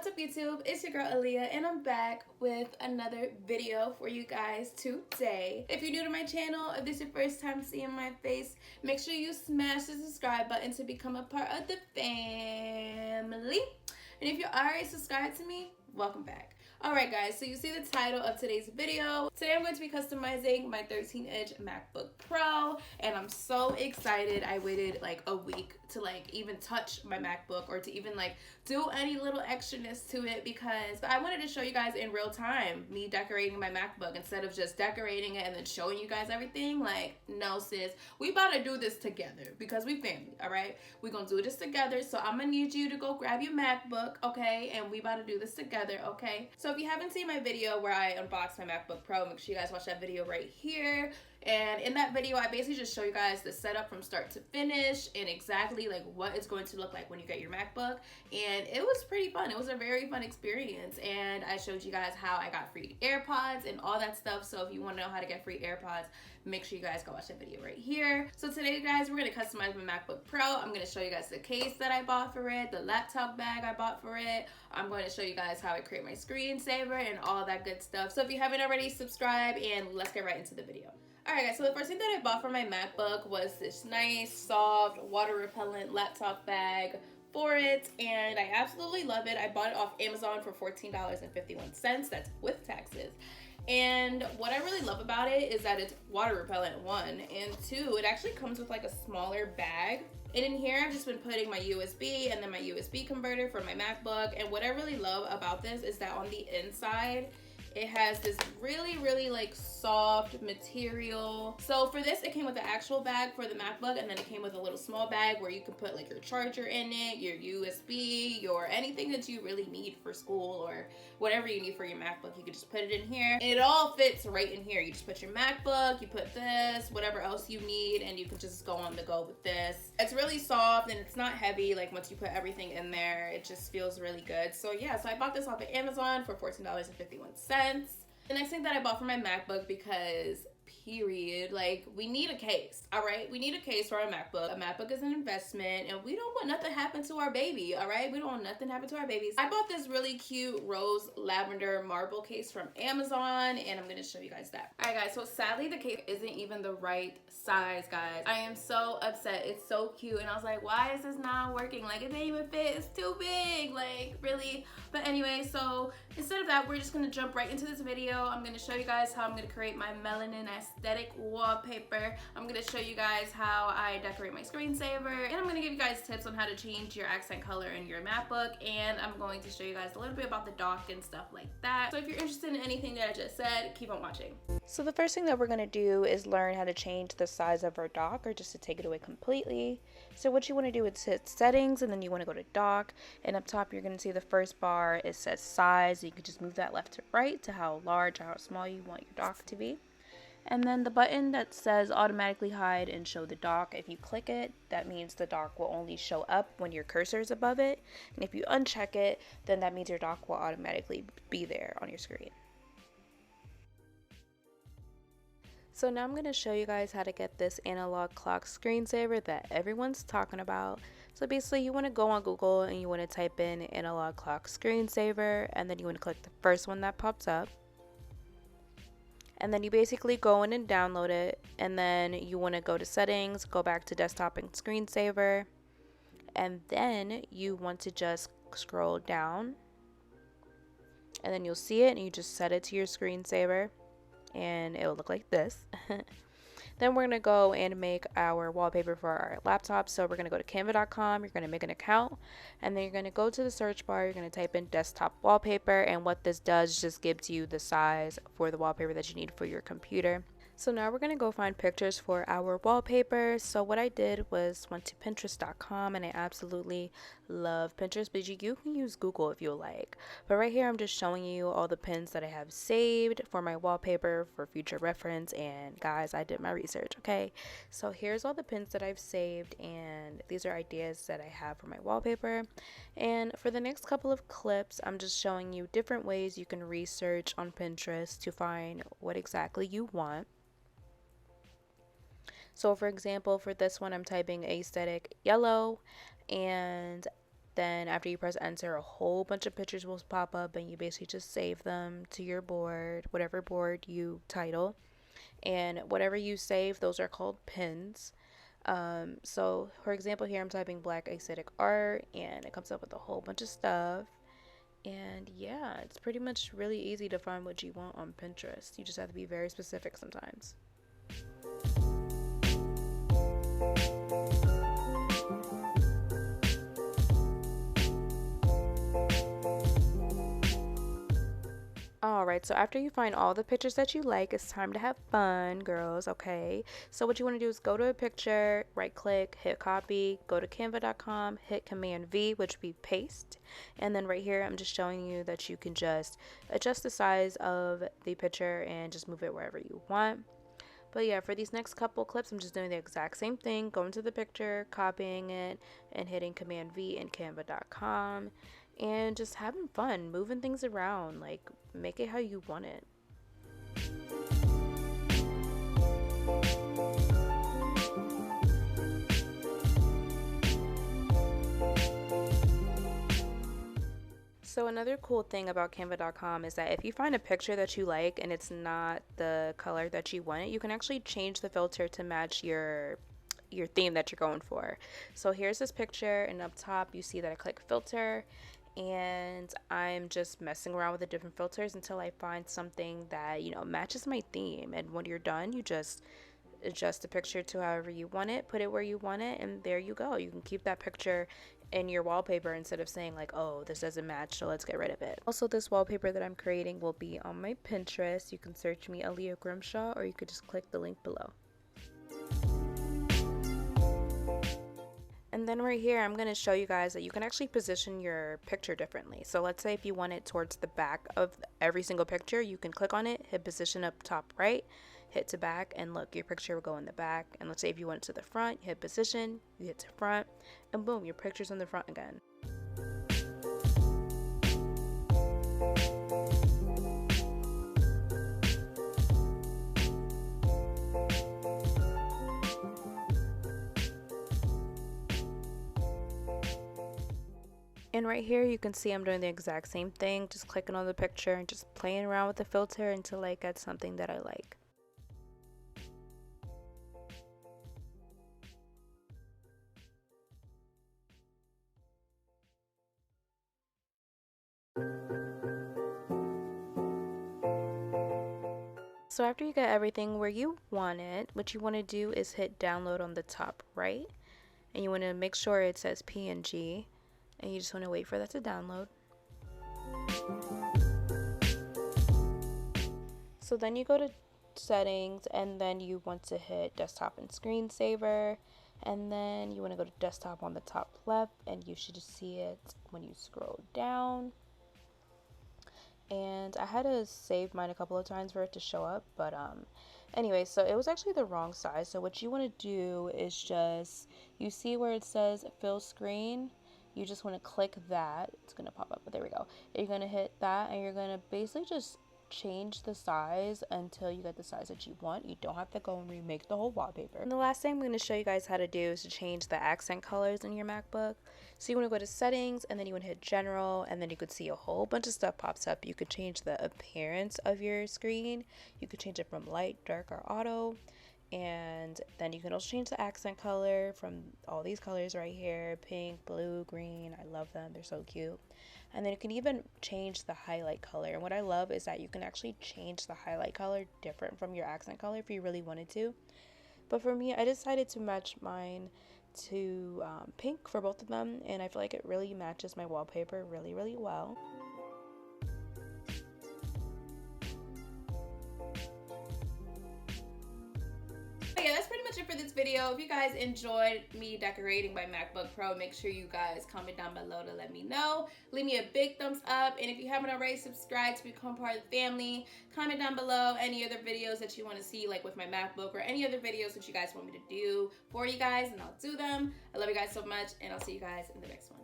What's up YouTube? It's your girl Aleah and I'm back with another video for you guys today. If you're new to my channel, if this is your first time seeing my face, make sure you smash the subscribe button to become a part of the family. And if you're already subscribed to me, welcome back. Alright guys, so you see the title of today's video. Today I'm going to be customizing my 13-inch MacBook Pro and I'm so excited. I waited like a week to even touch my MacBook or to even do any little extraness to it because I wanted to show you guys in real time me decorating my MacBook instead of just decorating it and then showing you guys everything. No sis, we about to do this together because we family, alright? We gonna do this together, so I'm gonna need you to go grab your MacBook, okay? And we about to do this together, okay? So if you haven't seen my video where I unboxed my MacBook Pro, make sure you guys watch that video right here. And in that video, I basically just show you guys the setup from start to finish and exactly what it's going to look like when you get your MacBook. And it was pretty fun. It was a very fun experience. And I showed you guys how I got free AirPods and all that stuff. So if you want to know how to get free AirPods, make sure you guys go watch that video right here. So today, guys, we're going to customize my MacBook Pro. I'm going to show you guys the case that I bought for it, the laptop bag I bought for it. I'm going to show you guys how I create my screensaver and all that good stuff. So if you haven't already, subscribe and let's get right into the video. Alright guys, so the first thing that I bought for my MacBook was this nice, soft, water-repellent laptop bag for it, and I absolutely love it. I bought it off Amazon for $14.51. That's with taxes. And what I really love about it is that it's water-repellent, one, and two, it actually comes with a smaller bag. And in here, I've just been putting my USB and then my USB converter for my MacBook, and what I really love about this is that on the inside, it has this really soft material. So for this, it came with the actual bag for the MacBook, and then it came with a little small bag where you can put your charger in it, your USB, your anything that you really need for school or whatever you need for your MacBook. You can just put it in here and it all fits right in here. You just put your MacBook, you put this, whatever else you need, and you can just go on the go with this. It's really soft and it's not heavy. Once you put everything in there, it just feels really good. So yeah, so I bought this off of Amazon for $14.51. The next thing that I bought for my MacBook, because period, we need a case, all right? We need a case for our MacBook. A MacBook is an investment and we don't want nothing to happen to our baby, all right? We don't want nothing to happen to our babies. I bought this really cute rose lavender marble case from Amazon and I'm gonna show you guys that. All right guys, so sadly the case isn't even the right size, guys. I am so upset. It's so cute and I was like, why is this not working? It didn't even fit. It's too big, really. But anyway, so instead of that, we're just gonna jump right into this video. I'm gonna show you guys how I'm gonna create my melanin aesthetic wallpaper. I'm gonna show you guys how I decorate my screensaver, and I'm gonna give you guys tips on how to change your accent color in your MacBook, and I'm going to show you guys a little bit about the dock and stuff like that. So if you're interested in anything that I just said, keep on watching. So the first thing that we're gonna do is learn how to change the size of our dock, or just to take it away completely. So what you want to do is hit settings and then you want to go to dock, and up top you're going to see the first bar. It says size. You can just move that left to right to how large or how small you want your dock to be. And then the button that says automatically hide and show the dock, if you click it, that means the dock will only show up when your cursor is above it. And if you uncheck it, then that means your dock will automatically be there on your screen. So now I'm going to show you guys how to get this analog clock screensaver that everyone's talking about. So basically you want to go on Google and you want to type in analog clock screensaver, and then you want to click the first one that pops up. And then you basically go in and download it, and then you want to go to settings, go back to desktop and screensaver, and then you want to just scroll down, and then you'll see it and you just set it to your screensaver and it'll look like this. Then we're going to go and make our wallpaper for our laptop. So we're going to go to canva.com, you're going to make an account, and then you're going to go to the search bar, you're going to type in desktop wallpaper, and what this does is just gives you the size for the wallpaper that you need for your computer. So now we're going to go find pictures for our wallpaper. So what I did was went to Pinterest.com, and I absolutely love Pinterest, but you can use Google if you like. But right here I'm just showing you all the pins that I have saved for my wallpaper for future reference, and guys, I did my research, okay? So here's all the pins that I've saved, and these are ideas that I have for my wallpaper. And for the next couple of clips, I'm just showing you different ways you can research on Pinterest to find what exactly you want. So for example, for this one, I'm typing aesthetic yellow, and Then after you press enter, a whole bunch of pictures will pop up, and you basically just save them to your board, whatever board you title. And whatever you save, those are called pins. So for example, here I'm typing black aesthetic art, and it comes up with a whole bunch of stuff. And yeah, it's pretty much really easy to find what you want on Pinterest. You just have to be very specific sometimes. Alright, so after you find all the pictures that you like, it's time to have fun, girls, okay? So what you want to do is go to a picture, right click, hit copy, go to canva.com, hit command V, which would be paste. And then right here, I'm just showing you that you can just adjust the size of the picture and just move it wherever you want. But yeah, for these next couple clips, I'm just doing the exact same thing, going to the picture, copying it, and hitting command V in canva.com. And just having fun, moving things around, like make it how you want it. So another cool thing about canva.com is that if you find a picture that you like and it's not the color that you want it, you can actually change the filter to match your theme that you're going for. So here's this picture, and up top you see that I click filter, and I'm just messing around with the different filters until I find something that, you know, matches my theme. And when you're done, you just adjust the picture to however you want it, put it where you want it, and there you go. You can keep that picture in your wallpaper instead of saying like, oh, this doesn't match, so let's get rid of it. Also, this wallpaper that I'm creating will be on my Pinterest. You can search me Aleah Grimshaw, or you could just click the link below. And then right here, I'm going to show you guys that you can actually position your picture differently. So let's say if you want it towards the back of every single picture, you can click on it, hit position up top right, hit to back, and look, your picture will go in the back. And let's say if you want it to the front, you hit position, you hit to front, and boom, your picture's in the front again. And right here you can see I'm doing the exact same thing, just clicking on the picture and just playing around with the filter until I get something that I like. So after you get everything where you want it, what you want to do is hit download on the top right, and you want to make sure it says PNG, and you just want to wait for that to download. So then you go to settings, and then you want to hit desktop and screensaver, and then you want to go to desktop on the top left, and you should see it when you scroll down. And I had to save mine a couple of times for it to show up, but anyway, so it was actually the wrong size. So what you want to do is just, you see where it says fill screen, you just want to click that. It's going to pop up, but there we go. You're going to hit that, and you're going to basically just change the size until you get the size that you want. You don't have to go and remake the whole wallpaper. And the last thing I'm going to show you guys how to do is to change the accent colors in your MacBook. So you want to go to settings, and then you want to hit general, and then you could see a whole bunch of stuff pops up. You could change the appearance of your screen. You could change it from light, dark, or auto. And then you can also change the accent color from all these colors right here: pink, blue, green. I love them, they're so cute. And then you can even change the highlight color. And what I love is that you can actually change the highlight color different from your accent color if you really wanted to. But for me, I decided to match mine to pink for both of them, and I feel like it really matches my wallpaper really, really well. But yeah, that's pretty much it for this video. If you guys enjoyed me decorating my MacBook Pro, make sure you guys comment down below to let me know. Leave me a big thumbs up, and if you haven't already, subscribe to become part of the family. Comment down below any other videos that you want to see, like with my MacBook, or any other videos that you guys want me to do for you guys, and I'll do them. I love you guys so much, and I'll see you guys in the next one.